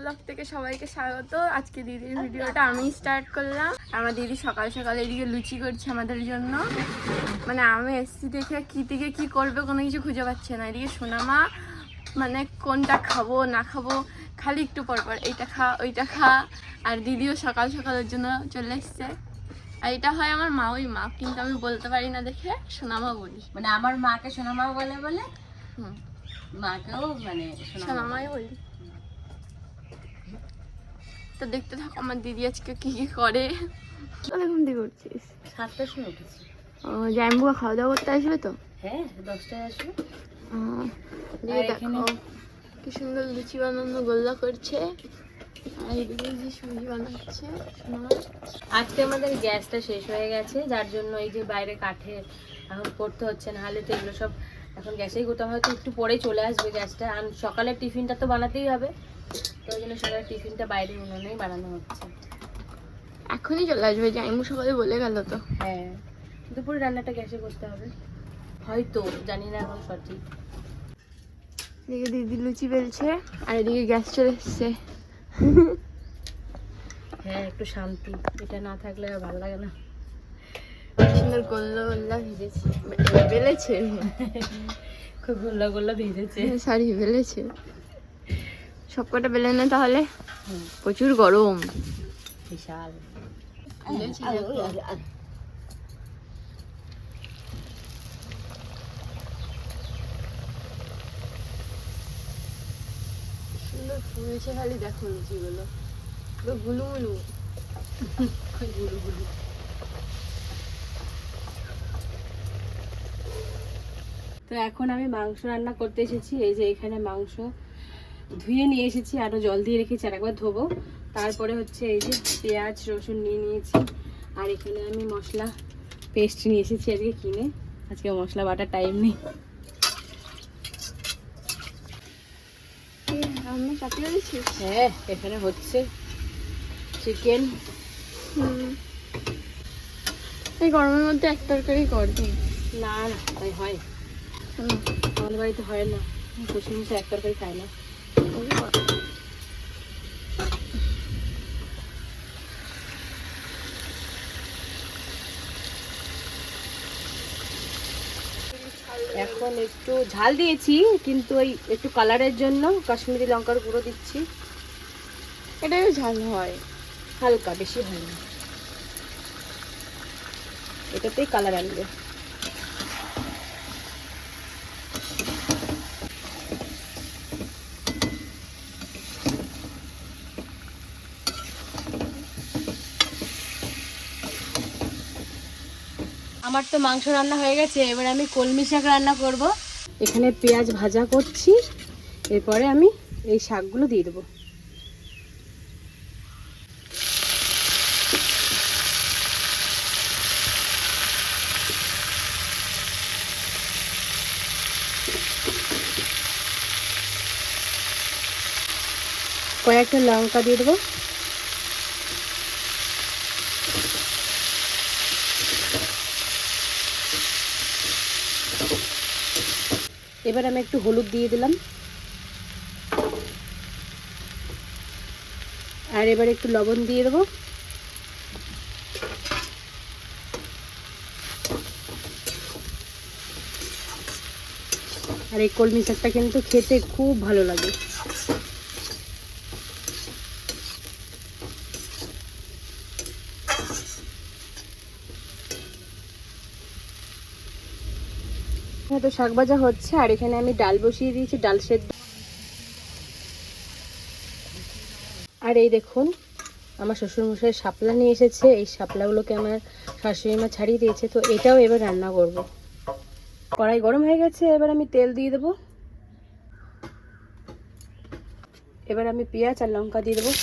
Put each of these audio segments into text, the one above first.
Blog থেকে সবাইকে স্বাগত। আজকে দিদির ভিডিওটা আমি স্টার্ট করলাম। আমার দিদি সকাল সকাল এদিকে লুচি করছে আমাদের জন্য। মানে আমি এসছি দেখে কি থেকে কি করবে কোনো কিছু খুঁজে পাচ্ছে না। এদিকে সোনামা মানে কোনটা খাবো না খাবো খালি একটু পরপর এইটা খা ওইটা খা। আর দিদিও সকাল সকালের জন্য চলে এসছে। আর এটা হয় আমার মা, ওই মা, কিন্তু আমি বলতে পারি না দেখে সোনামা বলি। মানে আমার মাকে সোনামা বলে বলে মাকেও মানে সোনামাই বলি। তো দেখতে থাকো আমার দিদি আজকে কি কি করে। ঘুম দিয়ে করছিস? 7টার সময় উঠেছি। ও জাইম্বুকা খাওয়া দাওয়া করতে আসবে তো? হ্যাঁ 10টায় আসবে। দেখো কি সুন্দর লুচি বানানো গোল্লা করছে। আর এদিকে যে সুজি বানাচ্ছে। আজকে আমাদের গ্যাসটা শেষ হয়ে গেছে, যার জন্য এই যে বাইরে কাঠে এখন করতে হচ্ছে, না হলে তো এগুলো সব এখন গ্যাসেই করতে, হয়তো একটু পরে চলে আসবে গ্যাসটা। আর সকালের টিফিনটা তো বানাতেই হবে, তো ওই জন্য সকালের টিফিনটা বাইরে উনুনেই বানানো হচ্ছে। এখনই চলে আসবে, জাইমু সকালে বলে গেল তো। হ্যাঁ, দুপুরে রান্নাটা গ্যাসে করতে হবে হয়তো, জানি না এখন সঠিক। এদিকে দিদি লুচি বেলছে আর এদিকে গ্যাস চলে এসছে। হ্যাঁ, একটু শান্তি, এটা না থাকলে আর ভালো লাগে না। সুন্দর গোল্লা গোল্লা ভেজেছে, বেলেছে, খুব গোল্লা গোল্লা ভেজেছে। সরি বেলেছে। সবকটা বেলে না তাহলে, প্রচুর গরম, বিশাল। সুন্দর ফুলছে, খালি দেখো লুচিগুলো পুরো গুলুগুলু গুলুগুলু। তো এখন আমি মাংস রান্না করতে এসেছি। এই যে এখানে মাংস ধুয়ে নিয়ে এসেছি, আরো জল দিয়ে রেখেছি, আর একবার ধোবো। তারপরে হচ্ছে এই যে পেঁয়াজ রসুন নিয়ে নিয়েছি, আর এখানে আমি মশলা পেস্ট নিয়ে এসেছি আজকে কিনে। আজকে মশলা বাটার টাইম নেই। হ্যাঁ, এখানে হচ্ছে চিকেন। এই গরমের মধ্যে এক তরকারি করবি না না, তাই হয় আমাদের বাড়িতে হয় না, শ্বশুরমশাই এক তরকারি খায় না। এখন একটু ঝাল দিয়েছি, কিন্তু ওই একটু কালারের জন্য কাশ্মীরি লঙ্কার গুঁড়ো দিচ্ছি। এটাও ঝাল হয় হালকা, বেশি হয় না, এটাতেই কালার আনবে। আমার তো মাংস রান্না হয়ে গেছে, এবার আমি কলমি শাক রান্না করব। এখানে পেঁয়াজ ভাজা করছি, এরপরে আমি এই শাকগুলো দিয়ে দেবো। কয়েকটা লঙ্কা দিয়ে দেবো। এবার আমি একটু হলুদ দিয়ে দিলাম, আর এবার একটু লবণ দিয়ে দেবো। আর এই কলমি শাকটা কিন্তু খেতে খুব ভালো লাগে। হ্যাঁ, তো শাক ভাজা হচ্ছে, আর এখানে আমি ডাল বসিয়ে দিয়েছি, ডাল সেদ্ধ। আর এই দেখুন আমার শ্বশুরমশাই শাপলা নিয়ে এসেছে, এই শাপলাগুলোকে আমার শাশুড়ি মা ছাড়িয়ে দিয়েছে, তো এটাও এবার রান্না করব। কড়াই গরম হয়ে গেছে, এবার আমি তেল দিয়ে দেবো। এবার আমি পেঁয়াজ আর লঙ্কা দিয়ে দেবো।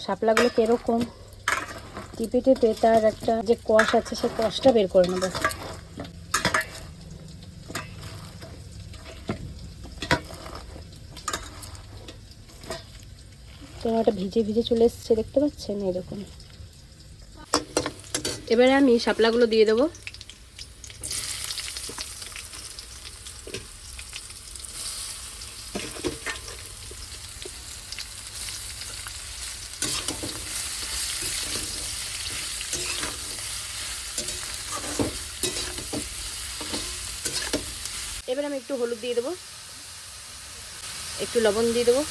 শাপলাগুলো কিরকম টিপে টিপে তার একটা যে কষ আছে, সে কষটা বের করে নেবো। টমেটোটা ভিজে ভিজে চলে এসছে, দেখতে পাচ্ছেন এরকম। এবারে আমি শাপলাগুলো দিয়ে দেবো। এবার আমি একটু হলুদ দিয়ে দেবো, একটু লবণ দিয়ে দেবো,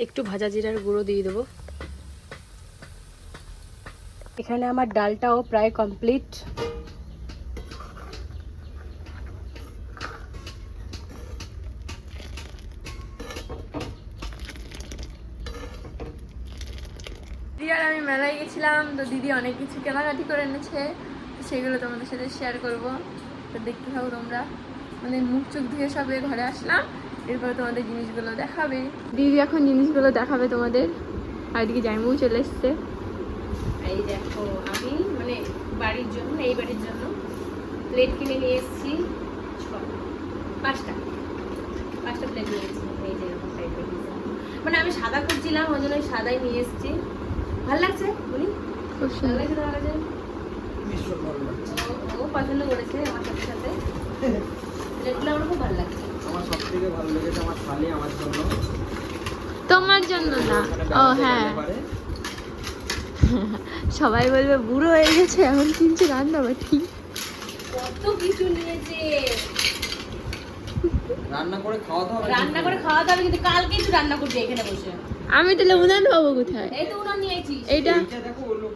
একটু ভাজা জিরার গুঁড়ো দিয়ে দেবো। এখানে আমার ডালটাও প্রায় কমপ্লিট। দিদি আর আমি মেলায় গেছিলাম, তো দিদি অনেক কিছু কেনাকাটি করে এনেছে, তো সেগুলো তোমাদের সাথে শেয়ার করব। তো দেখতে থাকো তোমরা। মানে মুখ চোখ ধুয়ে সবে ঘরে আসলাম, এরপর তোমাদের জিনিসগুলো দেখাবে। দিদি এখন জিনিসগুলো দেখাবে তোমাদের। আর এদিকে জাইমু চলে এসছে। এই দেখো আমি মানে বাড়ির জন্য, এই বাড়ির জন্য প্লেট কিনে নিয়ে এসেছি। পাঁচটা প্লেট নিয়ে এসেছি। এই যে এরকম টাইপের, মানে আমি সাদা খুঁজছিলাম, ওই জন্য সাদাই নিয়ে এসেছি। ভালো লাগছে বলি, খুব ভালো সুন্দর। লাগছে তোমার কাছে? ও পছন্দ করেছে আমার সাথে সাথে। প্লেটগুলো আমার খুব ভালো লাগছে। আমার সবথেকে ভালো লেগেছে আমার শালি আমার জন্য। তোমার জন্য না, ও হ্যাঁ, সবাই বলবে বুড়ো হয়ে গেছে এখন কিনছে রান্নাবাটি। কত কিছু নিয়েছে, রান্না করে খাওয়াতে হবে। রান্না করে খাওয়াতে হবে, কিন্তু কালকে একটু রান্না করবে এখানে বসে। আমি তাহলে উনান পাবো কোথায়? এই তো উনান নিয়েছি। এইটা এইটা দেখো ওলো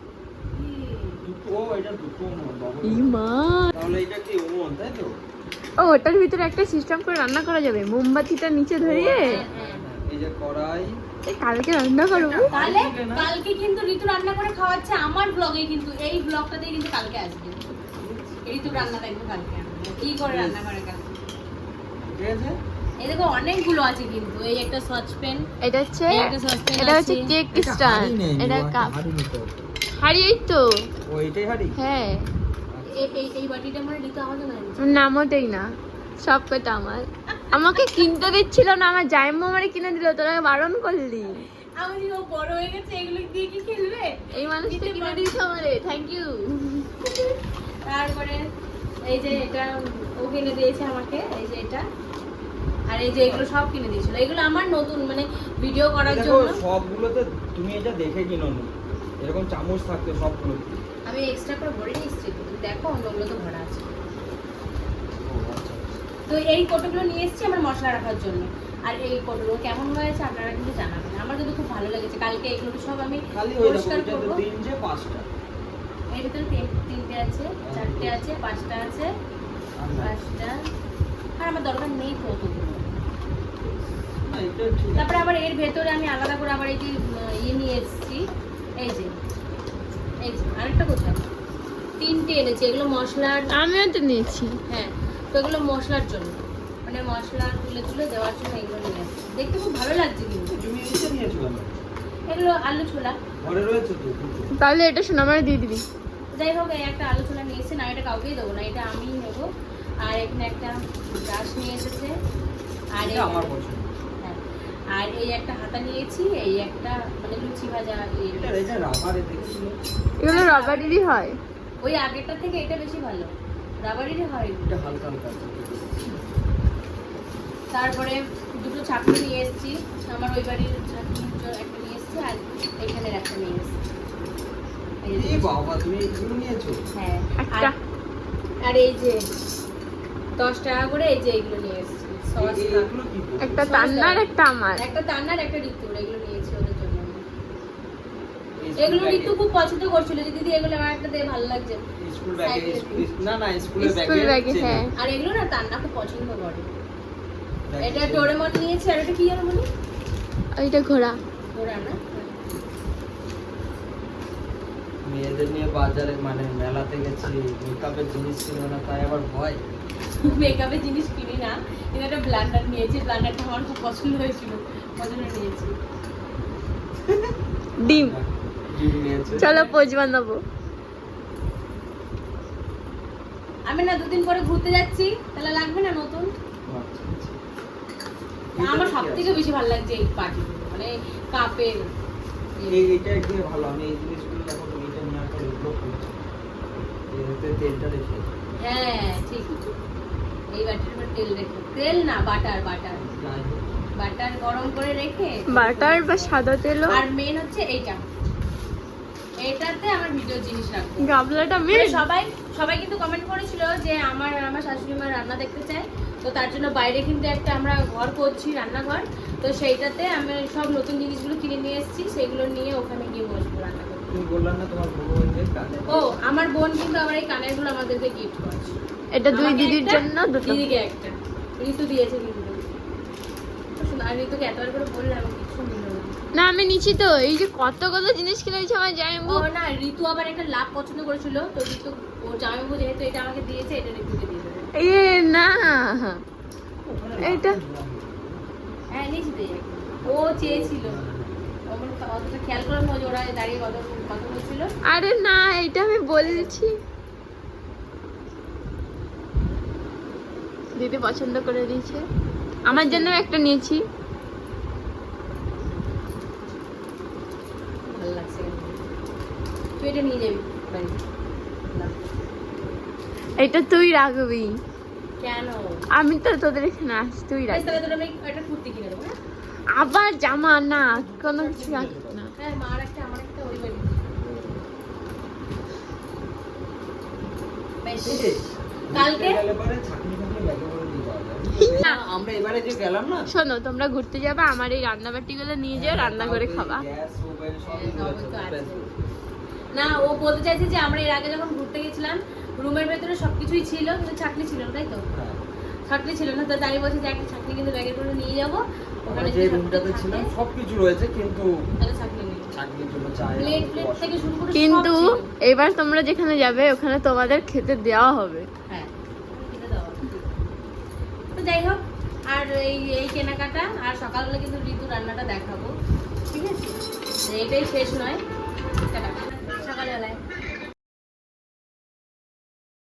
দুটো, এটা দুটো উনুন বাবা। ই মা, তাহলে এটা কি উনুন তাই তো? ও ওটার ভিতরে একটা সিস্টেম করে রান্না করা যাবে, মোমবাতিটা নিচে ধরিয়ে। এই যে কড়াই, এই কালকে রান্না করবো। তাহলে কালকে কিন্তু ঋতু রান্না করে খাওয়াচ্ছে আমার ব্লগে, কিন্তু এই ব্লগটাতেই কিন্তু কালকে আসবে ঋতু রান্না দেখবো কালকে কি করে রান্না করে কালকে। ঠিক আছে। এই দেখো অনেকগুলো আছে কিন্তু, এই একটা সসপ্যান, এটা হচ্ছে এই একটা সসপ্যান এটা হচ্ছে আছে। কেক এটা স্ট্যান্ড, হাঁড়ি নেই, এটা কাপ। হাঁড়ি নিতে হবে। হাড়ি এই তো, ও এটাই হাঁড়ি। হ্যাঁ। এই বাটিটা মানে ঋতু আমার জন্য এনেছে। নামতেই না, সব কটা আমার। আমাকে কিনতে দিচ্ছিল না, আমার জাইম্মু আমারে কিনে দিল, তোরা বারণ করলি। আমি ও বড় হয়ে গেছে, এগুলো দিয়ে কি খেলবে? এই মানুষটা কিনে দিয়েছে আমারে, থ্যাংক ইউ। তারপরে এই যে এটা ও কিনে দিয়েছে আমাকে, এই যে এটা, আর এই যে এগুলো সব কিনে দিয়েছিল। এগুলো আমার নতুন মানে ভিডিও করার দেখো জন্য। সবগুলোতে তুমি এটা দেখে কিনোনি, এরকম চামচ থাকতে সবগুলো। আমি এক্সট্রা করে ভরে নিয়েছি, তুমি দেখো অন্যগুলো তো ভরা আছে। ও আচ্ছা। তো এই কোটোগুলো নিয়ে এসেছি আমার মশলা রাখার জন্য। আর এই কোটোগুলো কেমন হয়েছে আপনারা কিন্তু জানাবেন, আমার কিন্তু খুব ভালো লেগেছে। কালকে এগুলো সব আমি খালি হয়ে যাবে, পরিষ্কার এটা তো করবো। তিনটে পাঁচটা। এর ভিতরে তিনটে আছে, চারটে আছে, পাঁচটা আছে, পাঁচটা। আর আমার দরকার নেই তো অতগুলো। না এটা ঠিক আছে। তারপরে আবার এর ভেতরে আমি আলাদা করে আবার এই যে ইয়ে নিয়ে এসেছি, এই যে আরেকটা কোথায়, তিনটে এনেছি। এগুলো মশলার, আমিও তো নিয়েছি। হ্যাঁ, তো এগুলো মশলার জন্য, মানে মশলা তুলে তুলে দেওয়ার জন্য এগুলো নিয়ে এসেছি। দেখতে খুব ভালো লাগছে কিন্তু। তুমি নিচে নিয়েছো কেন? এগুলো আলু ছোলা। ঘরে রয়েছে তো দুটো। তাহলে এটা শোনো, আমার দিয়ে দিবি। যাই হোক, এই একটা আলু ছোলা নিয়ে এসেছি, না এটা কাউকেই দেবো না, এটা আমিই নেবো। আর এখানে একটা ব্রাশ নিয়ে এসেছে, আর এটা আমার পছন্দ। হ্যাঁ, আর এই একটা হাতা নিয়েছি, এই একটা মানে লুচি ভাজা। এটা রাবারে দেখেছিল। এগুলো রবারেরই হয়। ওই আগেরটা থেকে এটা বেশি ভালো, রাবারেরই হয়। এটা হালকা হালকা আছে। তারপরে দুটো ছাকনি নিয়ে এসেছি, আমার ওই বাড়ির ছাকনি একটা নিয়ে এসেছি, আর এখানের একটা নিয়ে এসেছি। এই যে এই বাবা তুমি এগুলো নিয়েছো? হ্যাঁ, একটা। আর এই যে 10 টাকা করে এই যে এগুলো নিয়ে এসেছি সস। এগুলো কি বলবো? একটা তান্নার, একটা আমার। একটা তান্নার, একটা ঋতুর, এগুলো নিয়েছি ওদের জন্য। এই এগুলো স্কুল ঋতু খুব পছন্দ করছিল যে দিদি এগুলো আমার একটা দিয়ে ভালো লাগছে। ব্যাগে, স্কুল ব্যাগে, না না স্কুলের স্কুল ব্যাগে, ব্যাগে। হ্যাঁ। আর এগুলো না তান্না খুব পছন্দ করে। এটা ডোরেমন নিয়েছি, আর এটা কি জানো বলি, ওইটা ঘোড়া। ওরা না মেয়েদের নিয়ে বাজারে মানে মেলাতে গেছি, মেকআপের জিনিস ছিল না, তাই আবার ভয়। মেকআপের জিনিস কিনি না, কিন্তু একটা ব্লান্ডার নিয়েছি। ব্লান্ডারটা আমার খুব পছন্দ হয়েছিল, পছন্দ নিয়েছি। ডিম। ডিম নিয়েছে। চলো পোজ বানাবো। আমি না 2 দিন পরে ঘুরতে যাচ্ছি, তাহলে লাগবে না নতুন? আচ্ছা, আচ্ছা। আমার সব থেকে বেশি ভালো লাগছে এই পার্টি, মানে কাপের। এইটা একটু ভালো, আমি এই জিনিসগুলো এখন এইটা নেওয়ার পর এগুলো করছি। এতে তেলটা রেখে। হ্যাঁ ঠিক, এই বাটির উপর তেল রেখে, তেল না বাটার, বাটার যাই হোক। বাটার গরম করে রেখে, বাটার বা সাদা তেলও। আর মেন হচ্ছে এইটা, এটাতে আমার ভিডিও জিনিস রাখবো। গাবলাটা মানে মেন। সবাই কিন্তু কমেন্ট করেছিল যে আমার শাশুড়ি মা রান্না দেখতে চায়, তো তার জন্য বাইরে কিন্তু একটা আমরা ঘর করছি, রান্নাঘর। তো সেইটাতে আমি সব নতুন জিনিসগুলো কিনে নিয়ে এসেছি, সেগুলো নিয়ে ওখানে গিয়ে বসবো রান্না করতে। তুমি বললাম না তোমার ভগবানের কাছে। ও আমার বোন কিন্তু আমার এই কানের গুলো আমাদেরকে গিফট করেছে। এটা দুই আমাকে দিদির একটা, জন্য দুটো। দিদিকে একটা, ঋতু দিয়েছে কিন্তু। আর ঋতুকে এতবার করে বললাম কিছু নিল না। না আমি নিচ্ছি তো, এই যে কত কত জিনিস কিনেছি আমার জামাইবু। ও না, ঋতু আবার একটা লাভ পছন্দ করেছিল, তো ঋতু ও জামাইবাবু যেহেতু এটা আমাকে দিয়েছে, এটা ঋতুকে দিয়ে দেবে। এ না, এটা হ্যাঁ নিয়েছি তো এই। ও চেয়েছিল, ওর অতটা খেয়াল করলাম না যে ওরা দাঁড়িয়ে কত কথা বলছিল। আরে না, এটা আমি বলেছি। দিদি পছন্দ করে দিয়েছে, আমার জন্য একটা নিয়েছি। ভালো লাগছে, তুই এটা নিয়ে যাবি বাড়ি। না। এটা তুই রাখবি, কেন? আমি তো তোদের এখানে আস, তুই বেশ, রাখবি। তাহলে তোর আমি একটা কুর্তি কিনে দেবো। হ্যাঁ? আবার জামা না, কোনো কিছু রাখবি না। হ্যাঁ, মার একটা আমার একটা ওই বাড়ি। বেশ, কালকে গেলে পরে ছাকনি ফাকনি ব্যাগে করে দিয়ে যাওয়া যায়। না। আমরা এবারে যে গেলাম না, শোনো, তোমরা ঘুরতে যাবে, আমার এই রান্নাবাটি গুলো নিয়ে যাও, রান্না করে খাবা। গ্যাস মোবাইল সবই হ্যাঁ, রয়েছে, সবই তো আছে। ব্যাস। না, ও বলতে চাইছে যে আমরা এর আগে যখন ঘুরতে গেছিলাম রুমের ভেতরে সবকিছুই ছিল, কিন্তু ছাকনি ছিল না, তাই তো? হ্যাঁ। ছাকনি ছিল না, তো তাই বলছে যে একটা ছাকনি কিন্তু ব্যাগের করে নিয়ে যাবো, আমরা ওখানে যে যদি রুমটাতে ছাকনি ছিলাম থাকে, সবকিছু রয়েছে, কিন্তু তাহলে ছাকনি নেই। চাকরির জন্য চাই প্লেট প্লেট থেকে শুরু করে সব কিন্তু ছিল। এবার তোমরা যেখানে যাবে ওখানে তোমাদের খেতে দেওয়া হবে। হ্যাঁ, খেতে দাও। তো যাই হোক, আর এই কেনাকাটা, আর সকালবেলা কিন্তু ঋতু রান্নাটা দেখাবো, ঠিক আছে? এইটাই শেষ নয়, টাটা। সকালবেলায়